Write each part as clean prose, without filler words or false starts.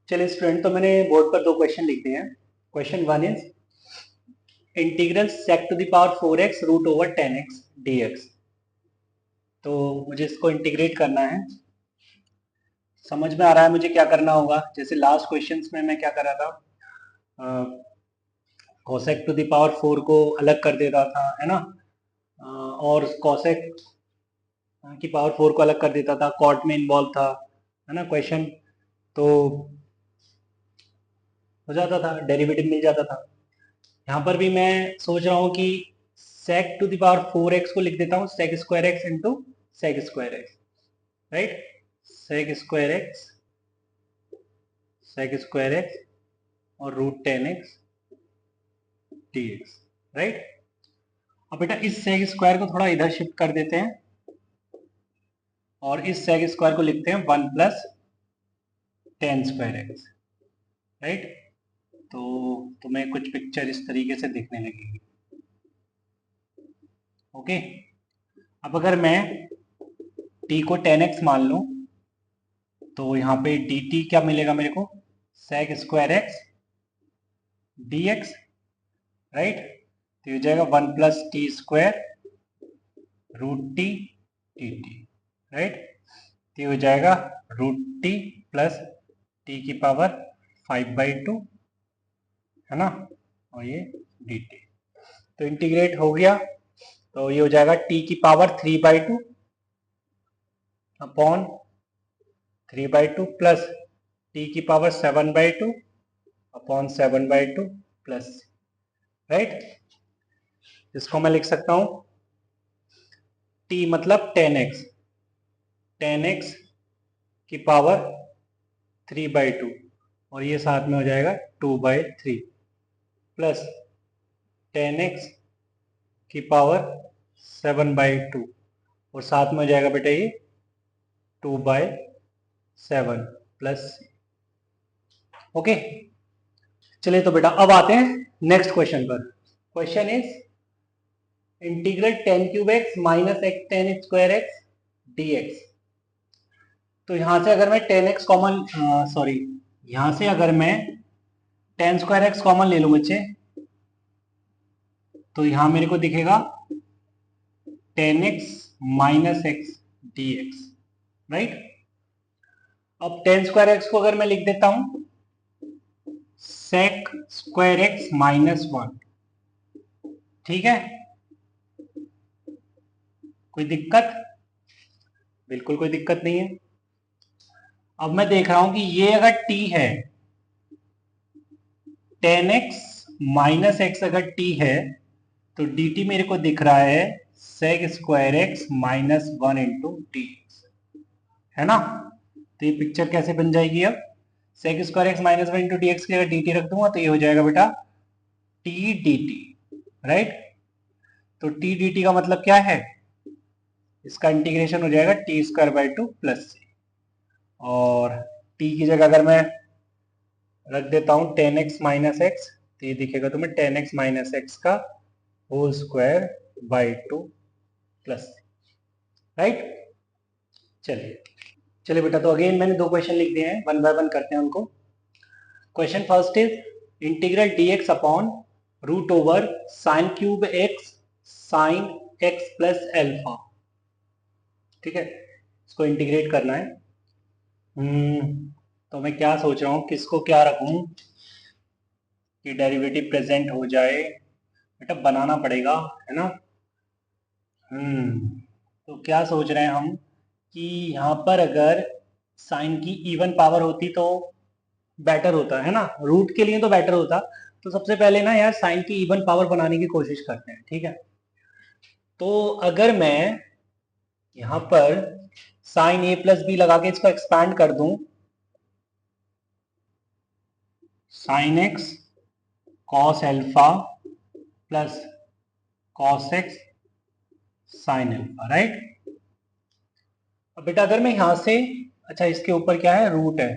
चलिए स्टूडेंट, तो मैंने बोर्ड पर दो क्वेश्चन लिख दिए हैं। Question one is integral sec to the power 4x root over 10x dx। तो मुझे इसको इंटीग्रेट करना है। समझ में आ रहा है मुझे क्या करना होगा। जैसे लास्ट क्वेश्चंस में मैं क्या कर रहा था, कोसेक टू द पावर 4 को अलग कर देता था, है ना। और कोसेक की पावर 4 को अलग कर देता था, कॉट में इन्वॉल्व था, है ना क्वेश्चन। तो हो जाता था, डेरिवेटिव मिल जाता था। यहाँ पर भी मैं सोच रहा हूँ कि sec to the power 4x को लिख देता हूँ sec square x into sec square x, right. sec square x, sec square x और रूट 10x dx, राइट। अब बेटा इस sec स्क्वायर को थोड़ा इधर शिफ्ट कर देते हैं और इस sec स्क्वायर को लिखते हैं 1 plus ten square x, right. तो तुम्हें कुछ पिक्चर इस तरीके से दिखने लगेगी। ओके, अब अगर मैं t को 10x मान लूं तो यहाँ पे dt क्या मिलेगा मेरे को, sec square x dx, right. तो ये हो जाएगा 1 plus t square root t d T, right. तो ये हो जाएगा रूट टी प्लस टी की पावर 5/2, है ना, और ये डी टी। तो इंटीग्रेट हो गया, तो ये हो जाएगा टी की पावर 3/2 अपॉन 3/2 प्लस टी की पावर 7/2 अपॉन 7/2 प्लस, राइट। इसको मैं लिख सकता हूं t मतलब 10x, 10x की पावर 3/2 और ये साथ में हो जाएगा 2/3 प्लस 10x की पावर 7/2 और साथ में हो जाएगा बेटा ये 2/7 प्लस। ओके, चलिए तो बेटा अब आते हैं नेक्स्ट क्वेश्चन पर। Question is integral 10³ minus x ten square x dx। तो यहां से अगर मैं 10x कॉमन, सॉरी, यहां से अगर मैं 10 स्क्वायर एक्स कॉमन ले लूं बच्चे, तो यहां मेरे को दिखेगा 10x minus x dx, right. अब 10 स्क्वायर एक्स को अगर मैं लिख देता हूं sec स्क्वायर एक्स माइनस 1, ठीक है। कोई दिक्कत? बिल्कुल कोई दिक्कत नहीं है। अब मैं देख रहा हूं कि ये अगर t है, 10x माइनस एक्स अगर t है, तो dt मेरे को दिख रहा है sec square x minus 1 into D, है ना। तो ये पिक्चर कैसे बन जाएगी अब, sec square x minus 1 into D x की अगर dt रख दूंगा तो ये हो जाएगा बेटा t dt, राइट। तो t dt का मतलब क्या है, इसका इंटीग्रेशन हो जाएगा टी स्क्वायर बाई 2 प्लस सी, और t की जगह अगर मैं रख देता हूं 10x माइनस एक्स, तो ये दिखेगा तुम्हें 10x माइनस एक्स का whole square by 2 plus, right. चलिए चलिए बेटा, तो अगेन मैंने दो क्वेश्चन लिख दिए हैं, वन बाय वन करते हैं उनको। Question first is integral dx upon root over sine cube x sine x plus alpha, ठीक है। इसको इंटीग्रेट करना है। तो मैं क्या सोच रहा हूँ, किसको क्या रखूं कि डेरिवेटिव प्रेजेंट हो जाए। बेटा बनाना पड़ेगा, है ना। तो क्या सोच रहे हैं हम कि यहाँ पर अगर साइन की इवन पावर होती तो बेटर होता, है ना। रूट के लिए तो बेटर होता। तो सबसे पहले ना यार साइन की इवन पावर बनाने की कोशिश करते हैं, ठीक है। तो अगर मैं यहाँ पर साइन a प्लस बी लगा के इसको एक्सपैंड कर दूं, sine x cos alpha plus cos x sine alpha, right. अब बेटा अगर मैं यहां से, अच्छा इसके ऊपर क्या है, रूट है,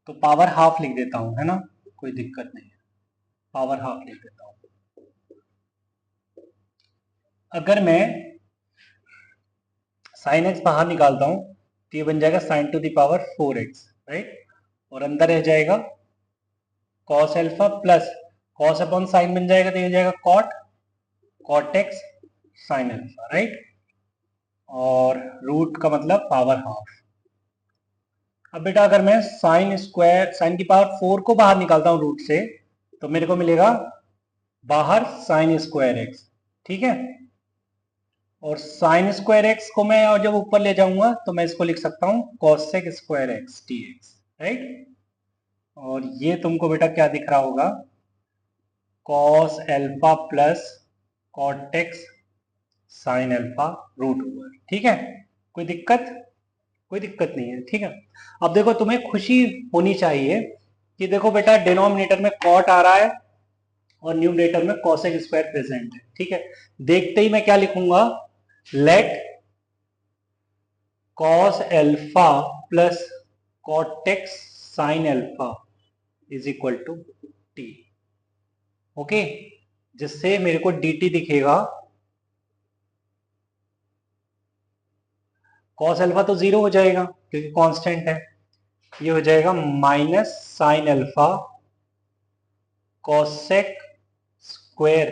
तो पावर हाफ लिख देता हूं, है ना, कोई दिक्कत नहीं है, पावर हाफ लिख देता हूं। अगर मैं साइन एक्स बाहर निकालता हूं तो ये बन जाएगा sine to the power 4x, right. और अंदर रह जाएगा cos alpha plus cos upon sine बन जाएगा, तो ये हो जाएगा cot x sine alpha, right. और रूट का मतलब पावर हाफ। अब बेटा अगर मैं साइन की पावर 4 को बाहर निकालता हूं रूट से, तो मेरे को मिलेगा बाहर साइन स्क्वायर एक्स, ठीक है। और साइन स्क्वायर एक्स को मैं और जब ऊपर ले जाऊंगा तो मैं इसको लिख सकता हूं cosec square x D x, right. और ये तुमको बेटा क्या दिख रहा होगा, cos alpha plus cot x sine alpha root over, ठीक है। कोई दिक्कत? कोई दिक्कत नहीं है, ठीक है। अब देखो तुम्हें खुशी होनी चाहिए कि देखो बेटा डिनोमिनेटर में कॉट आ रहा है और न्यूमरेटर में कॉसेक स्क्वायर प्रेजेंट है, ठीक है। देखते ही मैं क्या लिखूंगा, let cos alpha plus cot x sine alpha is equal to t, okay. जिससे मेरे को dt दिखेगा, कॉस अल्फा तो 0 हो जाएगा क्योंकि कांस्टेंट है, ये हो जाएगा minus sine alpha cosec square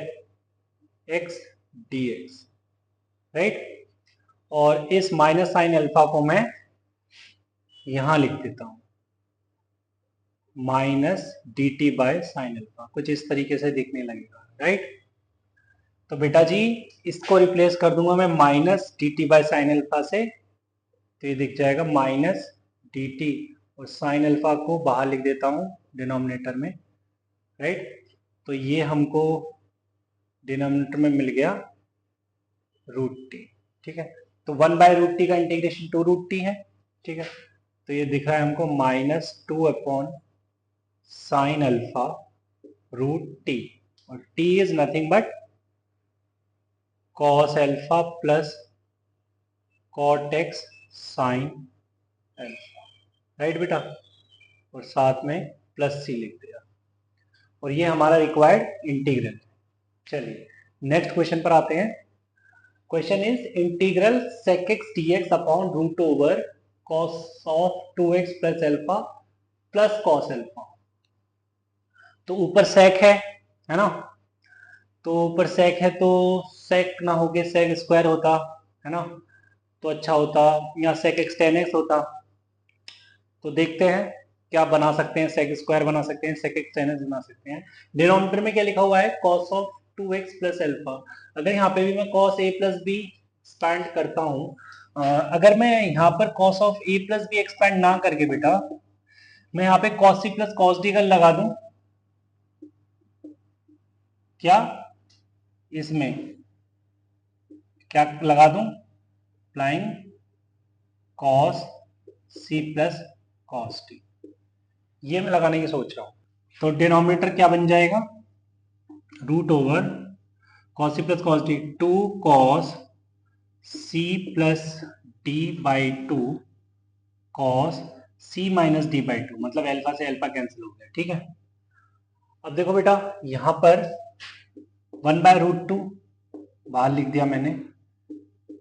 x D x, right. और इस माइनस साइन अल्फा को मैं यहां लिख देता हूं minus D T by sine alpha, कुछ इस तरीके से दिखने लगेगा, राइट। तो बेटा जी इसको रिप्लेस कर दूंगा मैं minus D T by sine alpha से, तो ये दिख जाएगा माइनस डी टी, और साइन अल्फा को बाहर लिख देता हूं डिनोमिनेटर में, राइट। तो ये हमको डिनोमिनेटर में मिल गया रूट टी, ठीक है। तो 1/√t का इंटीग्रेशन 2√t है, ठीक है। तो ये दिख रहा है हमको -2 upon sine alpha root t, और t is nothing but cos alpha plus cot x sine alpha, right बेटा। और साथ में प्लस सी लिख दिया, और ये हमारा रिक्वायर्ड इंटीग्रल। चलिए नेक्स्ट क्वेश्चन पर आते हैं। Question is integral sec x dx upon root over cos of 2x plus alpha plus cos alpha. तो ऊपर sec है ना, तो ऊपर sec है तो sec ना होके sec स्क्वायर होता है ना, तो अच्छा होता, या sec x tan x होता। तो देखते हैं क्या बना सकते हैं, sec स्क्वायर बना सकते हैं, sec x tan x बना सकते हैं। डिनोमिनेटर में क्या लिखा हुआ है, cos of 2x plus alpha. अगर यहाँ पे भी मैं cos a plus b expand करता हूँ, अगर मैं यहाँ पर cos ऑफ a प्लस बी एक्सपैंड ना करके बेटा मैं यहाँ पे cos c plus cos d का लगा दूं, क्या इसमें क्या लगा दूं, applying cos c plus cos d, ये मैं लगाने की सोच रहा हूं। तो डिनोमिनेटर क्या बन जाएगा, root over cos c plus cos d, 2 cos c plus d by 2 cos c minus d by 2, मतलब अल्फा से अल्फा कैंसिल हो गया, ठीक है। अब देखो बेटा यहां पर 1/√2 बाहर लिख दिया मैंने,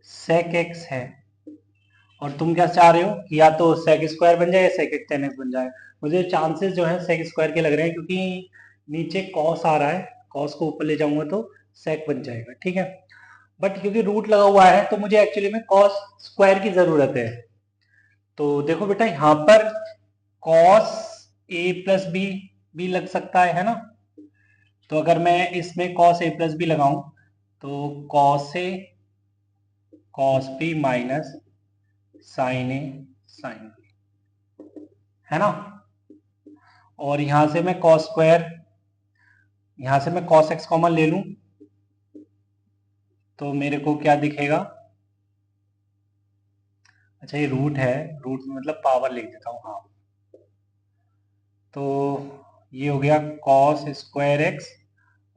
sec x है, और तुम क्या चाह रहे हो कि या तो sec स्क्वायर बन जाए या sec x tan x बन जाए। मुझे चांसेस जो है sec स्क्वायर के लग रहे हैं, क्योंकि नीचे cos आ रहा है, cos को ऊपर ले जाऊंगा तो sec बन जाएगा, ठीक है। बट क्योंकि रूट लगा हुआ है तो मुझे एक्चुअली में cos स्क्वायर की जरूरत है। तो देखो बेटा यहाँ पर cos a प्लस बी भी लग सकता है ना। तो अगर मैं इसमें cos a प्लस बी लगाऊं तो cos a cos b minus sine a sine b, है ना। और यहां से मैं cos स्क्वायर, यहां से मैं cos x कॉमन ले लूं तो मेरे को क्या दिखेगा, अच्छा ये रूट है, रूट में मतलब पावर लिख देता हूं, हाँ। तो ये हो गया cos स्क्वायर एक्स,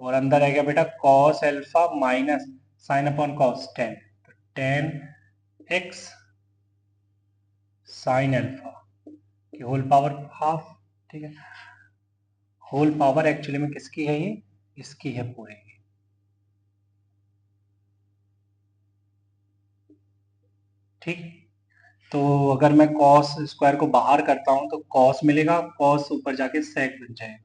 और अंदर आएगा बेटा cos alpha minus sine upon cos tan, तो tan x साइन अल्फा की होल पावर हाफ, ठीक है। होल पावर एक्चुअली में किसकी है, ये इसकी है पूरी, ठीक। तो अगर मैं कॉस स्क्वायर को बाहर करता हूँ तो कॉस मिलेगा, कॉस ऊपर जाके सेक बन जाएगा,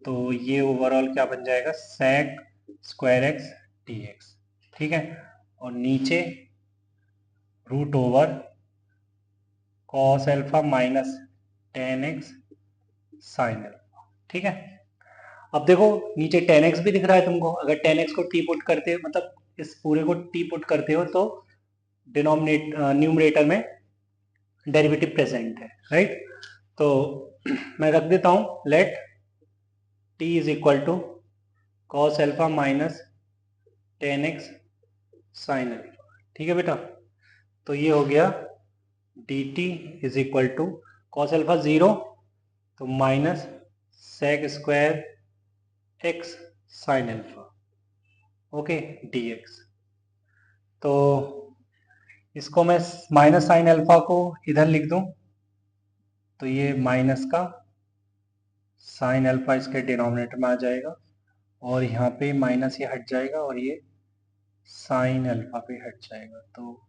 तो ये ओवरऑल क्या बन जाएगा, sec square x D x. ठीक है, और नीचे root over cos alpha minus ten x sine alpha. ठीक है, अब देखो नीचे टेन एक्स भी दिख रहा है तुमको, अगर टेन एक्स को टी पुट करते हो, मतलब इस पूरे को टी पुट करते हो तो डिनोमिनेट न्यूमरेटर में डेरिवेटिव प्रेजेंट है, राइट। तो मैं रख देता हूं let t is equal to cos alpha minus ten x sine alpha. ठीक है बेटा, तो ये हो गया D T is equal to cos alpha zero, तो minus sec square X sine alpha, okay D X. तो इसको मैं माइनस साइन एल्फा को इधर लिख दूं, तो ये माइनस का साइन अल्फा इसके डिनोमिनेटर में आ जाएगा, और यहाँ पे माइनस ये हट जाएगा और ये साइन अल्फा पे हट जाएगा, तो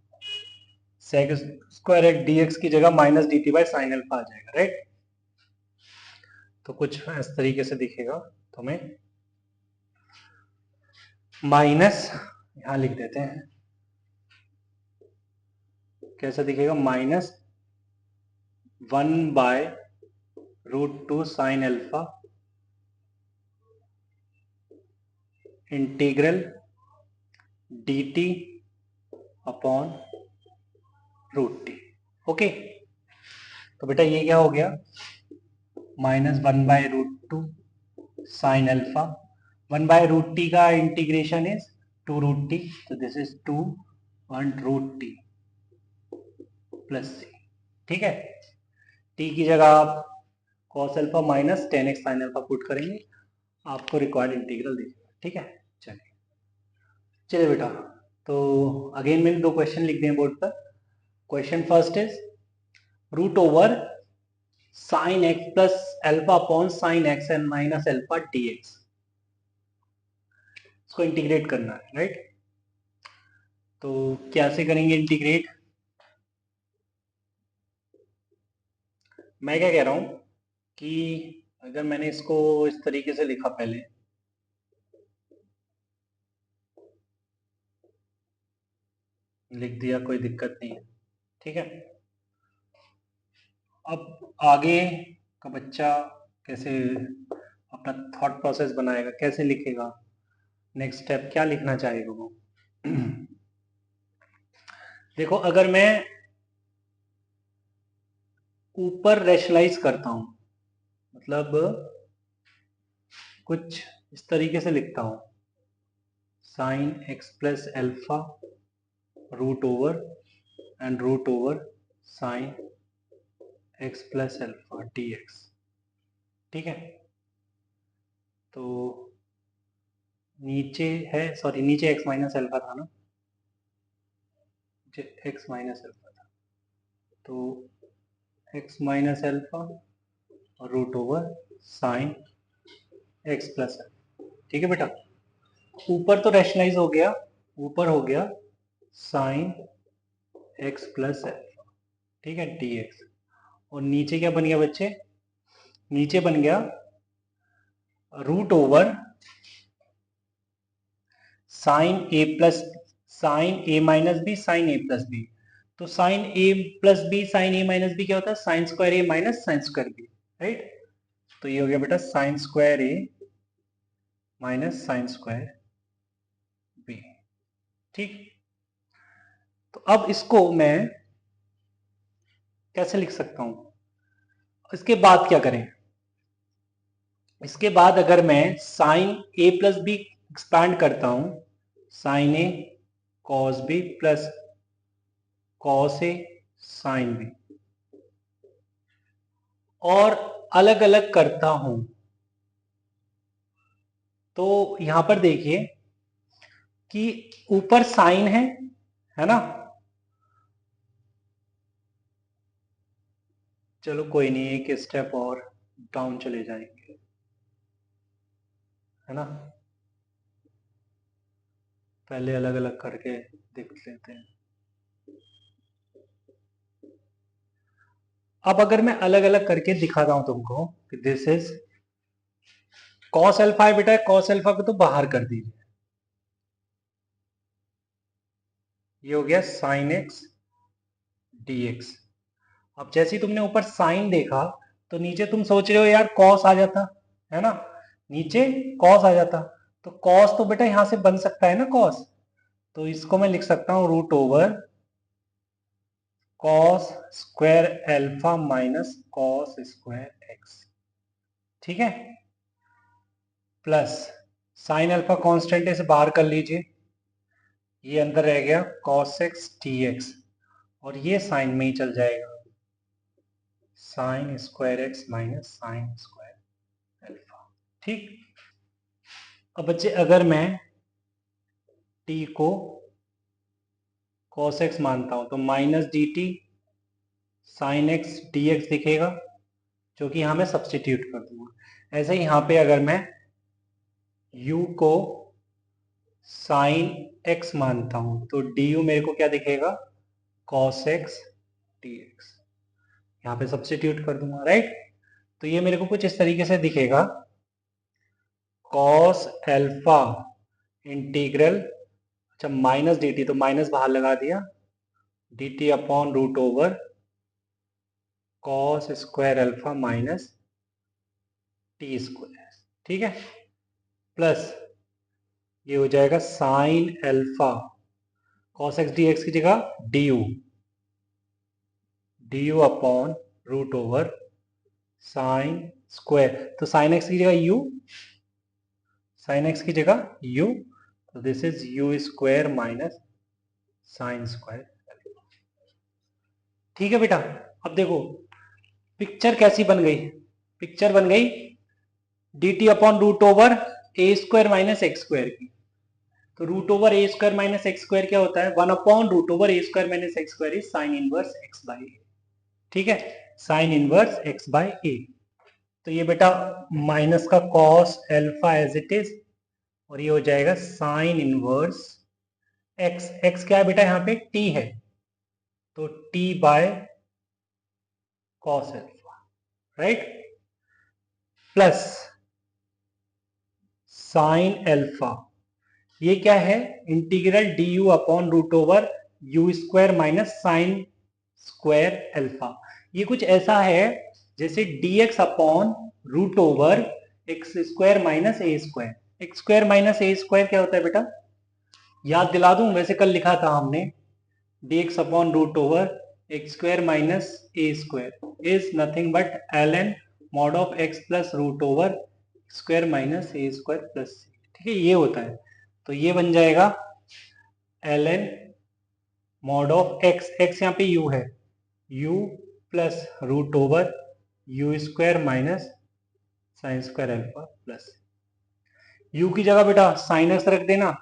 sec square x D x की जगह minus D T by sine alpha आ जाएगा, राइट। तो कुछ इस तरीके से दिखेगा तुम्हें, माइनस यहाँ लिख देते हैं, कैसा दिखेगा, minus 1/√2 sine alpha integral d T upon root t. Okay, तो बेटा ये क्या हो गया, माइनस 1/√2 साइन अल्फा, 1/√t का इंटीग्रेशन इज 2√t, तो this is 2/√t plus C. ठीक है, t की जगह आप cos alpha minus ten x sine alpha put करेंगे, आपको रिक्वायर्ड इंटीग्रल दिखेगा। ठीक है, चलिए चलिए बेटा, तो अगेन मैंने दो क्वेश्चन लिख दिए बोर्ड पर। Question first is root over sine x plus alpha upon sine x and minus alpha d x, इसको इंटीग्रेट करना है, राइट। तो कैसे करेंगे इंटीग्रेट, मैं क्या कह रहा हूं कि अगर मैंने इसको इस तरीके से लिखा, पहले लिख दिया, कोई दिक्कत नहीं है। ठीक है, अब आगे का बच्चा कैसे अपना थॉट प्रोसेस बनाएगा, कैसे लिखेगा, नेक्स्ट स्टेप क्या लिखना चाहेगा वो। देखो, अगर मैं ऊपर रैशनलाइज करता हूं, मतलब कुछ इस तरीके से लिखता हूं, sine x plus alpha root over and root over sine x plus alpha d x. ठीक है, तो नीचे है, सॉरी नीचे एक्स माइनस एल्फा था ना, एक्स माइनस एल्फा था, तो x minus alpha root over sine x plus alpha. ठीक है बेटा, ऊपर तो रैशनलाइज हो गया, ऊपर हो गया साइन एक्स प्लस एल्फा, ठीक है डी एक्स, और नीचे क्या बन गया बच्चे, नीचे बन गया root over sine A plus sine A minus B sine A plus B. तो sine A plus B sine A minus B क्या होता है, sine square A minus sine square B, right. तो ये हो गया बेटा sine square A minus sine square B. ठीक, तो अब इसको मैं कैसे लिख सकता हूं, इसके बाद क्या करें, इसके बाद अगर मैं sign A plus b expand करता हूं, sign A cos B plus cos A sine B, और अलग अलग करता हूं, तो यहां पर देखिए कि ऊपर साइन है ना, चलो कोई नहीं, एक स्टेप और डाउन चले जाएंगे, है ना, पहले अलग अलग करके देख लेते हैं। अब अगर मैं अलग अलग करके दिखाता हूं तुमको कि दिस इज कॉस अल्फा है बेटा, कॉस अल्फा को तो बाहर कर दीजिए, ये हो गया साइन एक्स dx। अब जैसे ही तुमने ऊपर साइन देखा तो नीचे तुम सोच रहे हो यार कॉस आ जाता, है ना, नीचे कॉस आ जाता, तो कॉस तो बेटा यहां से बन सकता है ना कॉस, तो इसको मैं लिख सकता हूं root over cos square alpha minus cos square x, ठीक है, प्लस साइन अल्फा कांस्टेंट है, इसे बाहर कर लीजिए, ये अंदर रह गया कॉस एक्स टी एक्स, और ये साइन में ही चल जाएगा, sine square x minus sine square alpha, ठीक। अब बच्चे अगर मैं t को cos x मानता हूं तो minus D T sine x D x दिखेगा, जो कि यहां मैं सब्सटीट्यूट कर दूंगा। ऐसे ही यहां पे अगर मैं u को साइन x मानता हूं तो du मेरे को क्या दिखेगा, cos x dx, यहां पे सब्सटीट्यूट कर दूंगा, राइट। तो ये मेरे को कुछ इस तरीके से दिखेगा, cos अल्फा इंटीग्रल, अच्छा माइनस डी टी, तो माइनस बाहर लगा दिया, d T upon root over cos square alpha minus t square, ठीक है, प्लस ये हो जाएगा sine alpha cos x D x की जगह d u, d you upon root over sine square, तो साइन एक्स की जगह यू, साइन एक्स की जगह यू, तो this is u square minus sine square, ठीक है बेटा। अब देखो पिक्चर कैसी बन गई, पिक्चर बन गई D T upon root over A square minus x square की, तो root over A square minus x square क्या होता है, one upon root over A square minus x square is sine inverse X by A, ठीक है, sine inverse X by A. तो ये बेटा माइनस का cos alpha as it is, और ये हो जाएगा साइन इनवर्स एक्स, एक्स क्या है बेटा यहाँ पे टी है, तो T by cos alpha, right, plus sine alpha, ये क्या है, integral D you upon root over you square minus sine square alpha, ये कुछ ऐसा है जैसे D x upon root over x square minus ए स्क्वायर, एक्स स्क्वायर माइनस ए square क्या होता है बेटा, याद दिला दूं, वैसे कल लिखा था हमने, d x upon root over x square minus A square is nothing but l n mod of x plus root over square minus A square plus, ठीक है, ये होता है, तो ये बन जाएगा L n mod of x, x यहाँ पे यू है, u plus root over you square minus sine square alpha plus, u की जगह बेटा साइन एक्स रख देना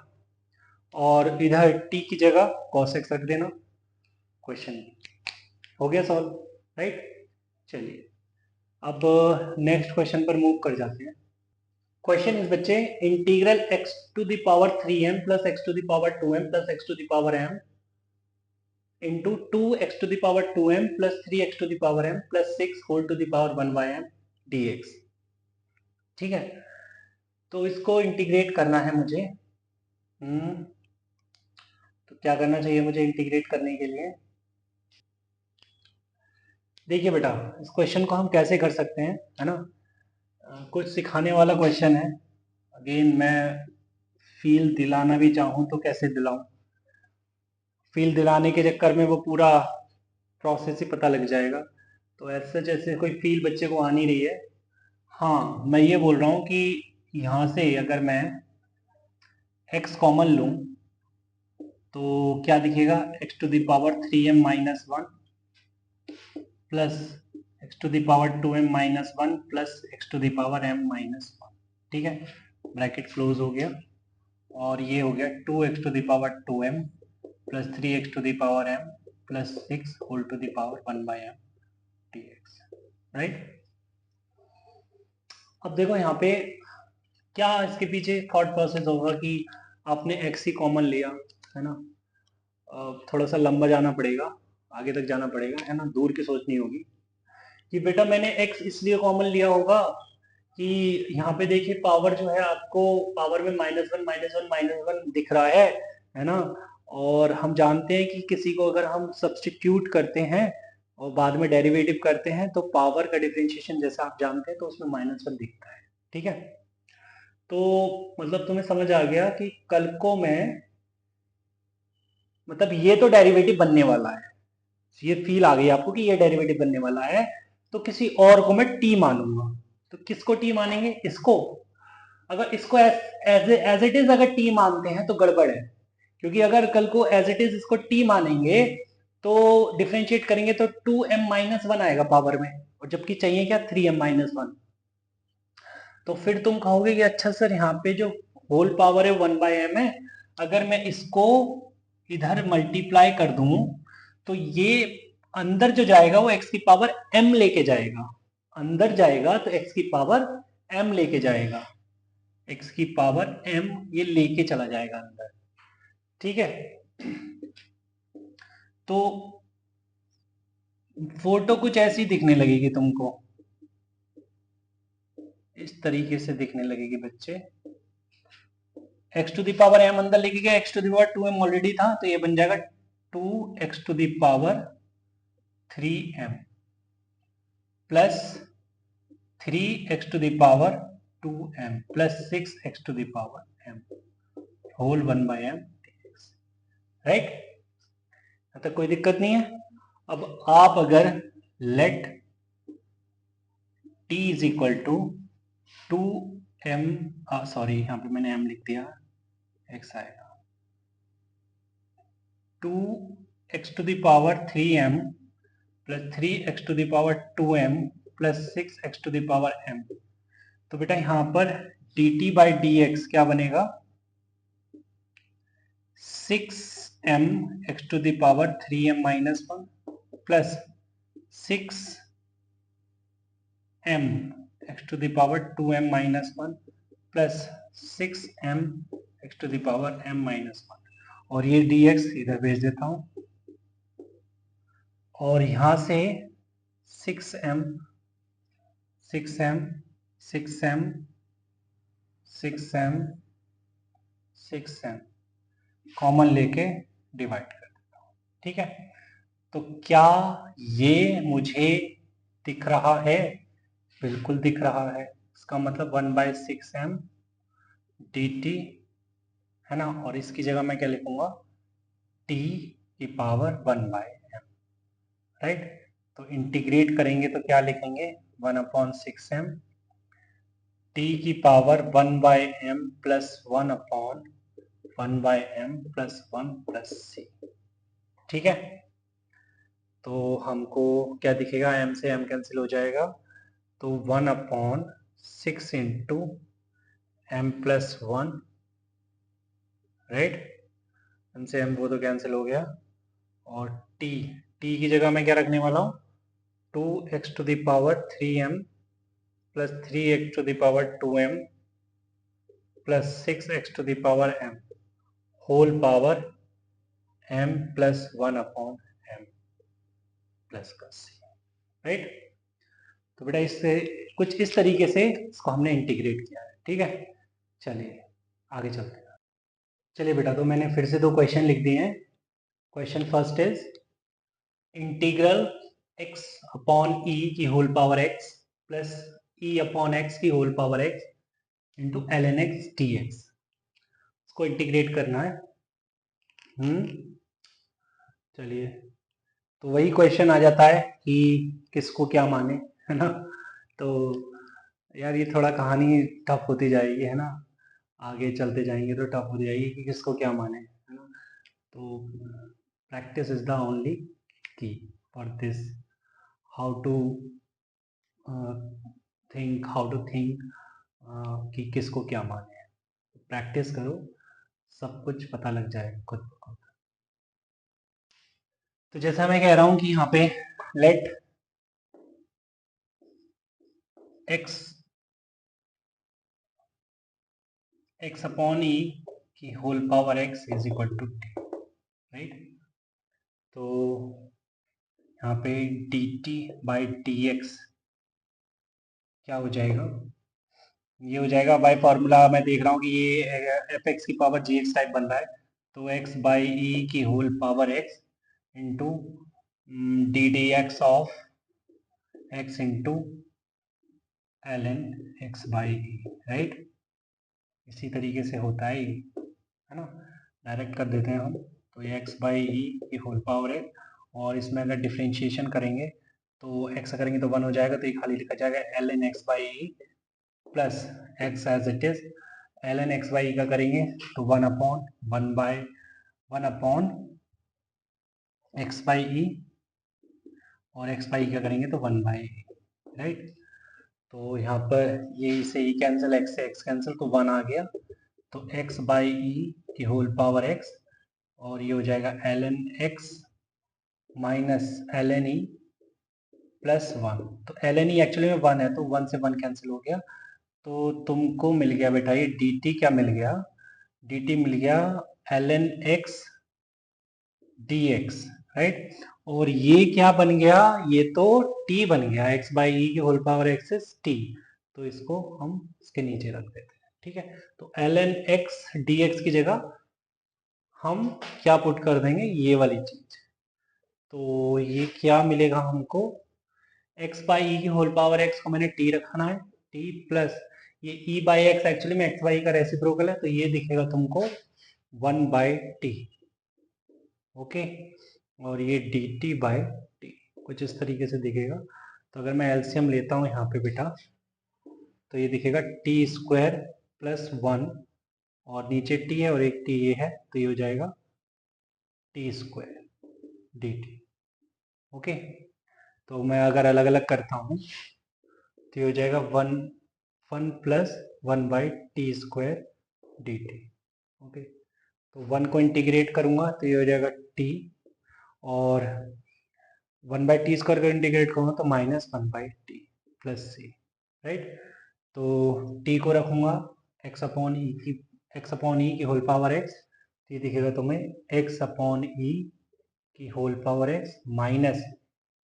और इधर टी की जगह कॉस एक्स रख देना, क्वेश्चन हो गया सॉल्व, राइट। चलिए अब नेक्स्ट क्वेश्चन पर मूव कर जाते हैं। क्वेश्चन इस बच्चे integral x to the power 3m plus x to the power 2m plus x to the power m into 2x to the power 2m plus 3x to the power m plus 6 whole to the power 1 by m dx, ठीक है, तो इसको integrate करना है मुझे, तो क्या करना चाहिए मुझे इंटीग्रेट करने के लिए, देखिए बेटा इस क्वेश्चन को हम कैसे कर सकते हैं, है ना, कुछ सिखाने वाला क्वेश्चन है, अगेन मैं फील दिलाना भी चाहूँ तो कैसे दिलाऊं, फील दिलाने के चक्कर में वो पूरा प्रोसेस ही पता लग जाएगा, तो ऐसे जैसे कोई फील बच्चे को आ नहीं रही है। हाँ मैं ये बोल रहा हूँ कि यहाँ से अगर मैं x कॉमन लूँ तो क्या दिखेगा, x to the power 3m minus one plus x to the power 2m minus one plus x to the power m minus one, ठीक है, ब्रैकेट क्लोज हो गया, और ये हो गया 2x to the power 2m plus 3x to the power m plus 6 whole to the power 1 by m dx, right. अब देखो यहाँ पे क्या इसके पीछे थॉट प्रोसेस होगा कि आपने x ही कॉमन लिया, है ना, थोड़ा सा लंबा जाना पड़ेगा, आगे तक जाना पड़ेगा, है ना, दूर की सोचनी होगी, कि बेटा मैंने x इसलिए कॉमन लिया होगा कि यहाँ पे देखिए पावर जो है आपको पावर में -1 दिख रहा है ना। और हम जानते हैं कि किसी को अगर हम सब्स्टिट्यूट करते हैं और बाद में डेरिवेटिव करते हैं तो पावर का डिफरेंशिएशन जैसा आप जानते हैं तो उसमें -1 दिखता है। ठीक है, तो मतलब तुम्हें समझ आ गया कि कल को मैं मतलब ये तो डेरिवेटिव बनने वाला है, ये फील आ गई आपको कि ये डेरिवेटिव बनने वाला है, तो किसी और को मैं टी मानूंगा। तो किसको टी मानेंगे? इसको। अगर इसको एज इट इज अगर टी मानते हैं तो गड़बड़ है, क्योंकि अगर कल को एज इट इज इसको टी मानेंगे तो डिफरेंशिएट करेंगे तो 2m-1 आएगा पावर में, और जबकि चाहिए क्या 3m-1। तो फिर तुम कहोगे कि अच्छा सर यहाँ पे जो होल पावर है 1/m है, अगर मैं इसको इधर मल्टीप्लाई कर दूं तो ये अंदर जो जाएगा वो x की पावर m लेके जाएगा, अंदर जाएगा तो x की पावर m लेके जाएगा, x की पावर m ये लेके चला जाएगा अंदर। ठीक है, तो फोटो कुछ ऐसी दिखने लगेगी तुमको, इस तरीके से दिखने लगेगी बच्चे। x to the power m अंदर लेके गया, x to the power 2m already था तो ये बन जाएगा 2x to the power 3m plus 3x to the power 2m plus 6x to the power m whole 1/m right. अब तक कोई दिक्कत नहीं है। अब आप अगर let t is equal to 2m, sorry यहाँ पे मैंने m लिख दिया, x आएगा 2x to the power 3m plus 3x to the power 2m plus 6x to the power m। तो बेटा यहाँ पर dt बाई dx क्या बनेगा? 6m x to the power 3m-1 plus 6m x to the power 2m-1 plus 6m x to the power m-1, और ये dx इधर भेज देता हूं, और यहां से 6m 6m 6m 6m 6m common लेके डिवाइड कर देता हूं। ठीक है, तो क्या ये मुझे दिख रहा है? बिल्कुल दिख रहा है। इसका मतलब 1/6m dt है ना, और इसकी जगह मैं क्या लिखूंगा? t की पावर 1/m राइट। तो इंटीग्रेट करेंगे तो क्या लिखेंगे? 1/6m t की power 1/m plus 1/1/m plus 1 plus c। ठीक है, तो हमको क्या दिखेगा? m से m कैंसिल हो जाएगा, तो 1/6 into m plus 1 right, m से m वो तो कैंसिल हो गया, और t की जगह मैं क्या रखने वाला हूँ? 2x to the power 3m plus 3x to the power 2m plus 6x to the power m whole power m plus 1/m plus का c राइट। तो बेटा इससे कुछ इस तरीके से इसको हमने इंटीग्रेट किया है। ठीक है, चलिए आगे चलते हैं। चलिए बेटा, तो मैंने फिर से 2 क्वेश्चन लिख दिए हैं। Question first is integral x upon e की whole power x plus e upon x की whole power x into ln x dx, इसको इंटीग्रेट करना है। चलिए, तो वही क्वेश्चन आ जाता है कि किसको क्या माने, है ना। तो यार ये थोड़ा कहानी टफ होती जाएगी, है ना, आगे चलते जाएंगे तो टफ हो जाएगी कि किसको क्या माने, है ना। तो practice is the only key for this, how to think कि किसको क्या माने। प्रैक्टिस करो, सब कुछ पता लग जाएगा खुद ब खुद। तो जैसा मैं कह रहा हूं कि यहाँ पे लेट x अपॉन ई की whole power x is equal to t right. तो यहाँ पे dt बाई dx क्या हो जाएगा, ये हो जाएगा बाय फॉर्मूला। मैं देख रहा हूँ कि ये एफ एक्स की पावर जी एक्स टाइप बन रहा है, तो एक्स बाई ई की whole power x into d d x of x into l N x by e, right. इसी तरीके से होता है ये, है ना। डायरेक्ट कर देते हैं हम, तो ये एक्स बाई ई की होल पावर है, और इसमें अगर डिफ्रेंशिएशन करेंगे तो एक्स करेंगे तो 1 हो जाएगा, तो ये खाली लिखा जाएगा L N x by E plus X as it is. L N x by E का करेंगे तो 1 अपॉन एक्स बाई ई, और एक्स बाई ई का करेंगे तो 1 बाई ई, राइट। तो यहाँ पर ये इसे ई कैंसिल, एक्स से एक्स कैंसिल, तो 1 आ गया, तो एक्स बाई ई की होल पावर एक्स, और ये हो जाएगा L N x minus l n e plus 1। तो एल एन ई एक्चुअली में 1 है, तो 1 से 1 कैंसिल हो गया, तो तुमको मिल गया बेटा ये डी टी क्या मिल गया, डी टी मिल गया l N x D x, right. और ये क्या बन गया, ये तो t बन गया, x बाई ई की whole power x is t, तो इसको हम इसके नीचे रख देते हैं, ठीक है। तो l N x D x की जगह हम क्या पुट कर देंगे, ये वाली चीज। तो ये क्या मिलेगा हमको, x बाई ई की होल पावर x को मैंने t रखना है, t प्लस ये e बाई एक्स एक्चुअली में x बाई का रेसिप्रोकल है, तो ये दिखेगा तुमको 1 बाई टी, ओके। और ये डी टी बाई टी कुछ इस तरीके से दिखेगा। तो अगर मैं एलसीएम लेता हूँ यहाँ पे बेटा, तो ये दिखेगा टी स्क्वायर प्लस 1, और नीचे टी है और एक टी ये है, तो ये हो जाएगा T square D T, okay. तो मैं अगर अलग अलग करता हूँ तो ये हो जाएगा 1 plus 1 by t square D T, okay. तो 1 को इंटीग्रेट करूँगा तो ये हो जाएगा टी, और 1 बाई टी स्क्वायर को इंटीग्रेट करूँगा तो minus 1 by t plus c, right. तो t को रखूँगा x अपॉन ई की होल पावर x, तो ये दिखेगा तुम्हें x अपॉन ई की whole power x minus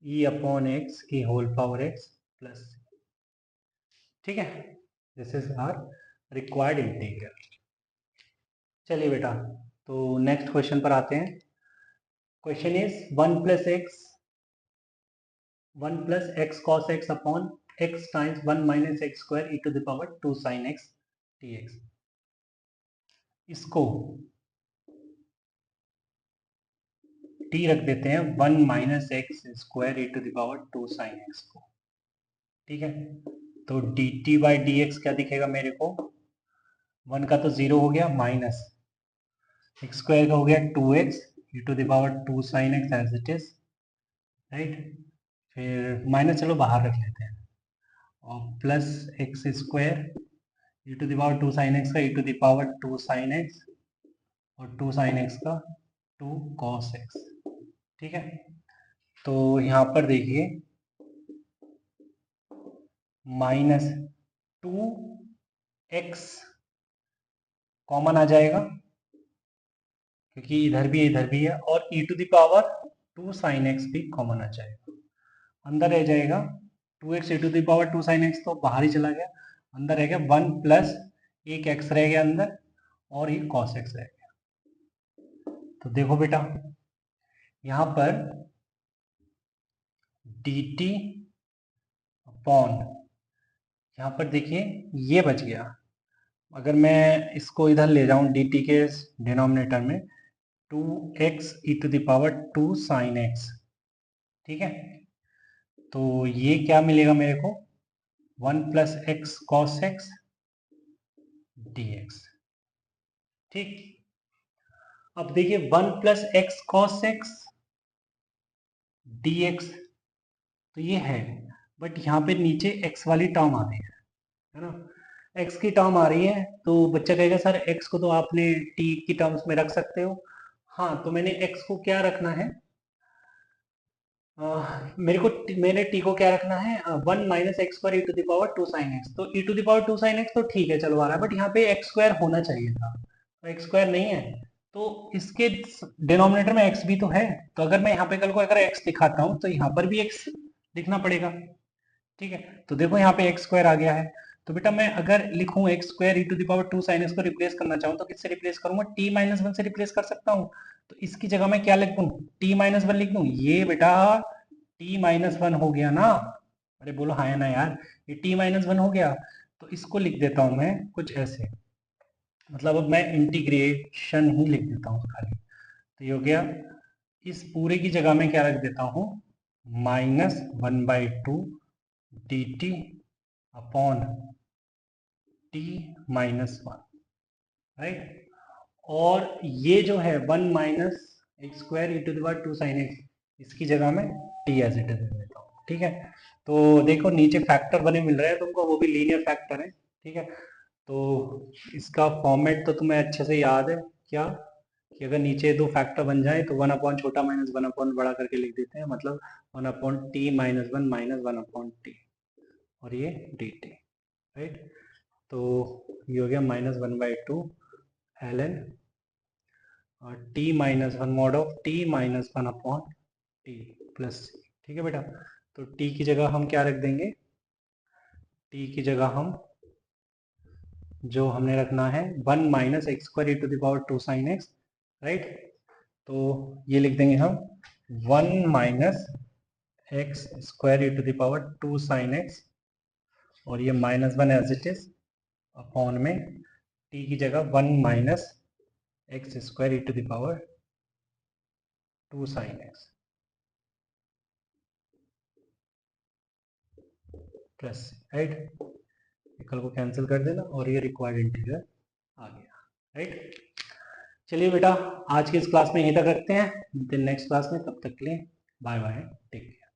e upon x की होल पावर x प्लस, ठीक है। This is our required integral. चलिए बेटा, तो नेक्स्ट क्वेश्चन पर आते हैं। Question is 1 plus x cos x upon x times 1 minus x square E to the power 2 sine x d x. इसको t रख देते हैं 1 minus x square E to the power 2 sine x को, ठीक है। तो D T by D x क्या दिखेगा मेरे को, 1 का तो 0 हो गया, माइनस एक्स स्क्वायर का हो गया 2x E to the power 2 sine X as it is, right. फिर माइनस चलो बाहर रख लेते हैं, और plus X square E to the power 2 sine X का E to the power 2 sine x, और 2 साइन एक्स का 2 कॉस एक्स, ठीक है। तो यहाँ पर देखिए माइनस 2x कॉमन आ जाएगा, क्योंकि इधर भी है, और e to the power 2 sine x भी कॉमन आ जाएगा। अंदर रह जाएगा 2x E to the power 2 sine x, तो बाहर ही चला गया, अंदर रह गया 1 प्लस एक एक्स रह गया अंदर, और ये कॉस एक्स रह गया। तो देखो बेटा यहाँ पर dt अपॉन, यहाँ पर देखिए ये बच गया, अगर मैं इसको इधर ले जाऊं dt के डिनोमिनेटर में 2x E to the power 2 sine x, ठीक है। तो ये क्या मिलेगा मेरे को, 1 plus x cos x dx, ठीक। अब देखिए 1 plus x cos x dx, तो ये है, बट यहाँ पे नीचे x वाली टर्म आ रही है ना, x की टर्म आ रही है, तो बच्चा कहेगा सर x को तो आपने t की टर्म्स में रख सकते हो। हाँ, तो मैंने x को क्या रखना है, मैंने t को क्या रखना है, 1 minus x square E to the power 2 sine x, तो E to the power 2 sine x तो ठीक है चलो आ रहा है, बट यहाँ पे एक्स स्क्वायर होना चाहिए था, तो एक्स स्क्वायर नहीं है, तो इसके डिनोमिनेटर में x भी तो है, तो अगर मैं यहाँ पे कल को अगर x दिखाता हूँ तो यहाँ पर भी x लिखना पड़ेगा। ठीक है, तो देखो यहाँ पे एक्स स्क्वायर आ गया है, तो बेटा मैं अगर लिखूं x square E to the power 2 sine x को रिप्लेस करना चाहूँ तो किससे रिप्लेस करूंगा, t माइनस वन से रिप्लेस कर सकता हूँ। तो इसकी जगह मैं क्या लिख दूं, t माइनस वन लिख दूं। ये बेटा t माइनस वन हो गया ना, अरे बोलो हाँ या ना यार, ये t माइनस वन हो गया। तो इसको लिख देता हूं मैं कुछ ऐसे, मतलब अब मैं इंटीग्रेशन ही लिख देता हूँ खाली। तो ये हो गया, इस पूरे की जगह में क्या रख देता हूँ, minus one by two d T upon T minus one, right. और ये जो है one minus x square E to the power two sine x, इसकी जगह में टी एज इट इज दे देता हूँ। ठीक है, तो देखो नीचे फैक्टर बने मिल रहे हैं तुमको, वो भी लीनियर फैक्टर है। ठीक है, तो इसका फॉर्मेट तो तुम्हें अच्छे से याद है क्या, कि अगर नीचे दो फैक्टर बन जाए तो वन अपॉन छोटा माइनस वन अपॉन बड़ा करके लिख देते हैं, मतलब one upon T minus one minus one upon T, और ये डी टी, राइट। तो ये हो गया minus one by two L N और T minus one mod of T minus one upon T plus C. ठीक है बेटा, तो टी की जगह हम क्या रख देंगे, टी की जगह हम जो हमने रखना है one minus x square E to the power two sine x, right. तो ये लिख देंगे हम one minus x square E to the power two sine x, और ये minus one as it is upon में टी की जगह one minus x square E to the power two sine x plus, right. कल को cancel कर देना और ये रिक्वायर्ड इंटीग्रल आ गया, राइट। चलिए बेटा, आज की इस क्लास में यहीं तक रखते हैं, नेक्स्ट क्लास में, तब तक के लिए बाय बाय, टेक केयर।